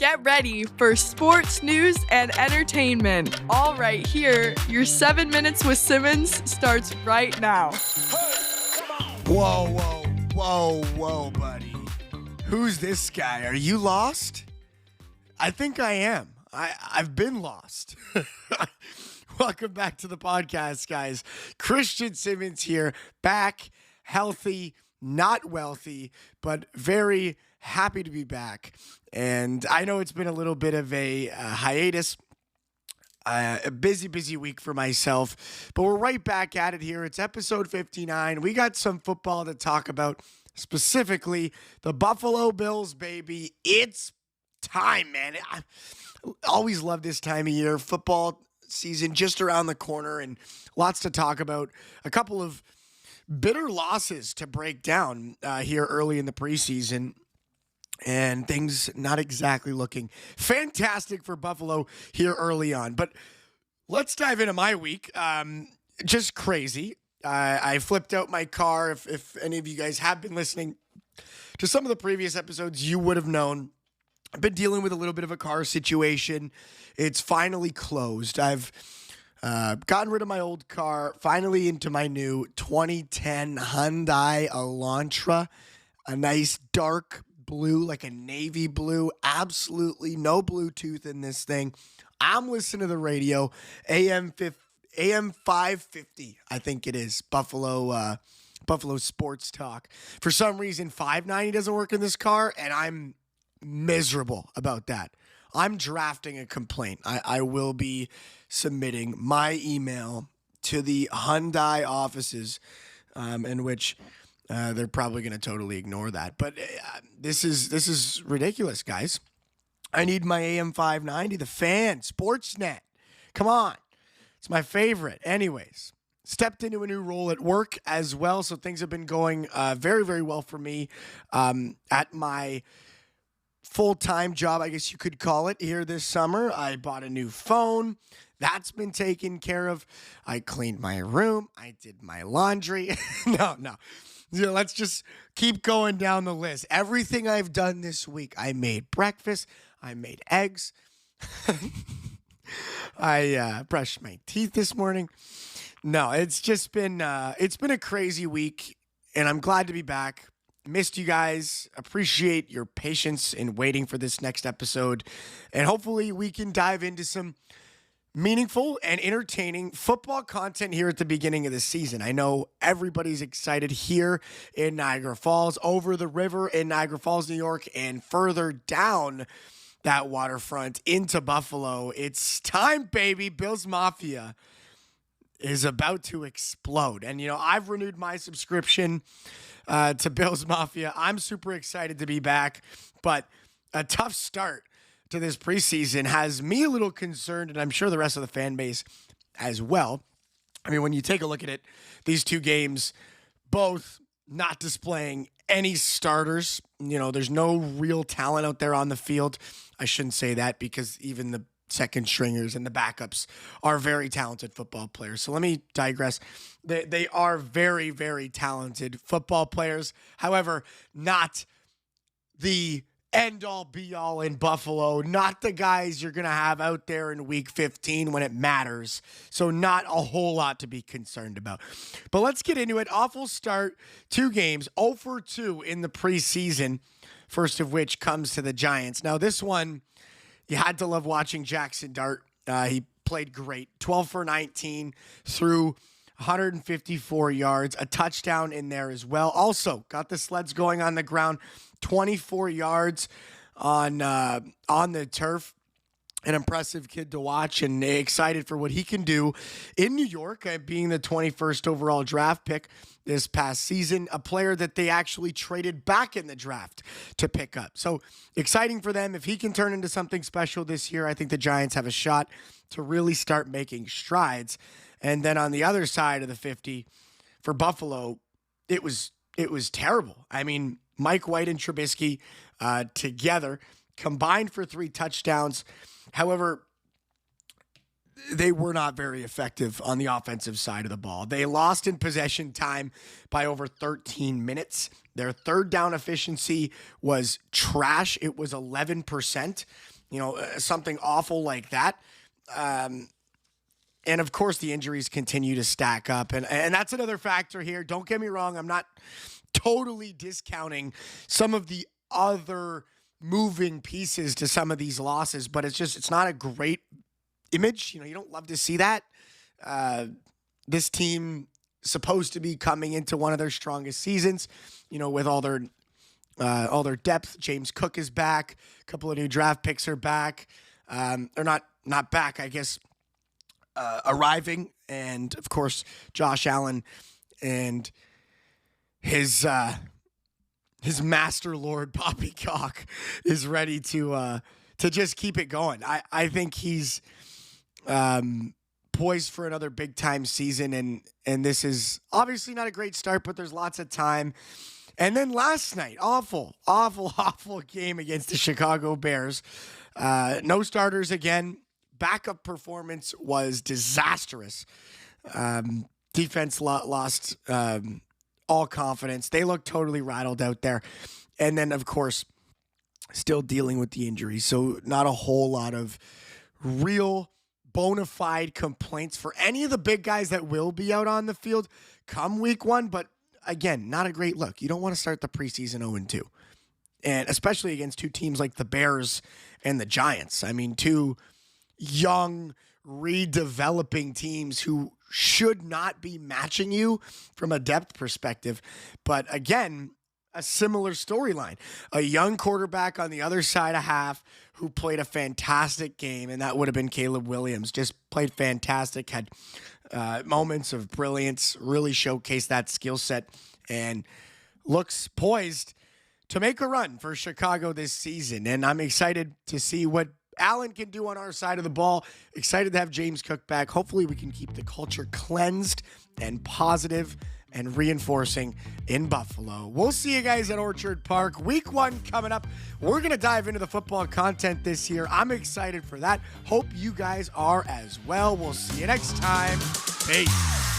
Get ready for sports news and entertainment. All right here, your 7 minutes with Simmons starts right now. Whoa, buddy. Who's this guy? Are you lost? I think I am. I've been lost. Welcome back to the podcast, guys. Christian Simmons here, back, healthy, not wealthy, but very happy to be back. And I know it's been a little bit of a hiatus, a busy week for myself, but we're right back at it here. It's episode 59. We got some football to talk about, specifically the Buffalo Bills, baby. It's time, man. I always love this time of year. Football season just around the corner and lots to talk about. A couple of bitter losses to break down here early in the preseason. And things not exactly looking fantastic for Buffalo here early on. But let's dive into my week. Just crazy. I flipped out my car. If any of you guys have been listening to some of the previous episodes, you would have known I've been dealing with a little bit of a car situation. It's finally closed. I've gotten rid of my old car, finally into my new 2010 Hyundai Elantra, a nice dark blue, like a navy blue, absolutely no Bluetooth in this thing. I'm listening to the radio, AM 550, I think it is, Buffalo Sports Talk. For some reason, 590 doesn't work in this car, and I'm miserable about that. I'm drafting a complaint. I will be submitting my email to the Hyundai offices, in which they're probably going to totally ignore that. But this is ridiculous, guys. I need my AM 590, the fan, Sportsnet. Come on. It's my favorite. Anyways, stepped into a new role at work as well, so things have been going very, very well for me at my full-time job, I guess you could call it, here this summer. I bought a new phone. That's been taken care of. I cleaned my room. I did my laundry. No. Let's just keep going down the list. Everything I've done this week. I made breakfast. I made eggs. I brushed my teeth this morning. No, it's just been it's been a crazy week, and I'm glad to be back. Missed you guys. Appreciate your patience in waiting for this next episode, and hopefully we can dive into some meaningful and entertaining football content here at the beginning of the season. I know everybody's excited here in Niagara Falls, over the river in Niagara Falls, New York, and further down that waterfront into Buffalo. It's time, baby. Bills Mafia is about to explode. And, I've renewed my subscription to Bills Mafia. I'm super excited to be back, but a tough start to this preseason has me a little concerned, and I'm sure the rest of the fan base as well. I mean, when you take a look at it, these two games, both not displaying any starters. There's no real talent out there on the field. I shouldn't say that, because even the second stringers and the backups are very talented football players. So let me digress. They are very, very talented football players. However, not the end-all, be-all in Buffalo, not the guys you're going to have out there in Week 15 when it matters. So not a whole lot to be concerned about. But let's get into it. Awful start, 2 games, 0 for 2 in the preseason, first of which comes to the Giants. Now, this one, you had to love watching Jackson Dart. He played great, 12 for 19, threw 154 yards, a touchdown in there as well. Also, got the sleds going on the ground, 24 yards on the turf. An impressive kid to watch, and excited for what he can do in New York, being the 21st overall draft pick this past season, a player that they actually traded back in the draft to pick up. So exciting for them. If he can turn into something special this year, I think the Giants have a shot to really start making strides. And then on the other side of the 50 for Buffalo, it was terrible. I mean, Mike White and Trubisky together combined for 3 touchdowns. However, they were not very effective on the offensive side of the ball. They lost in possession time by over 13 minutes. Their third down efficiency was trash. It was 11%. something awful like that. And of course, the injuries continue to stack up. And that's another factor here. Don't get me wrong. I'm not totally discounting some of the other moving pieces to some of these losses, but it's not a great image. You don't love to see that. This team supposed to be coming into one of their strongest seasons, with all their depth. James Cook is back. A couple of new draft picks are back. They're not back, I guess. Arriving, and of course Josh Allen and his master lord Poppycock is ready to just keep it going. I think he's poised for another big time season, and this is obviously not a great start, but there's lots of time. And then last night, awful game against the Chicago Bears. No starters again. Backup performance was disastrous. Defense lost all confidence. They looked totally rattled out there. And then, of course, still dealing with the injury. So not a whole lot of real bona fide complaints for any of the big guys that will be out on the field come week 1. But again, not a great look. You don't want to start the preseason 0-2. And especially against two teams like the Bears and the Giants. I mean, two young, redeveloping teams who should not be matching you from a depth perspective. But again, a similar storyline. A young quarterback on the other side of half who played a fantastic game, and that would have been Caleb Williams. Just played fantastic, had moments of brilliance, really showcased that skill set, and looks poised to make a run for Chicago this season. And I'm excited to see what Allen can do on our side of the ball. Excited to have James Cook back. Hopefully we can keep the culture cleansed and positive and reinforcing in Buffalo. We'll see you guys at Orchard Park. Week 1 coming up. We're going to dive into the football content this year. I'm excited for that. Hope you guys are as well. We'll see you next time. Peace.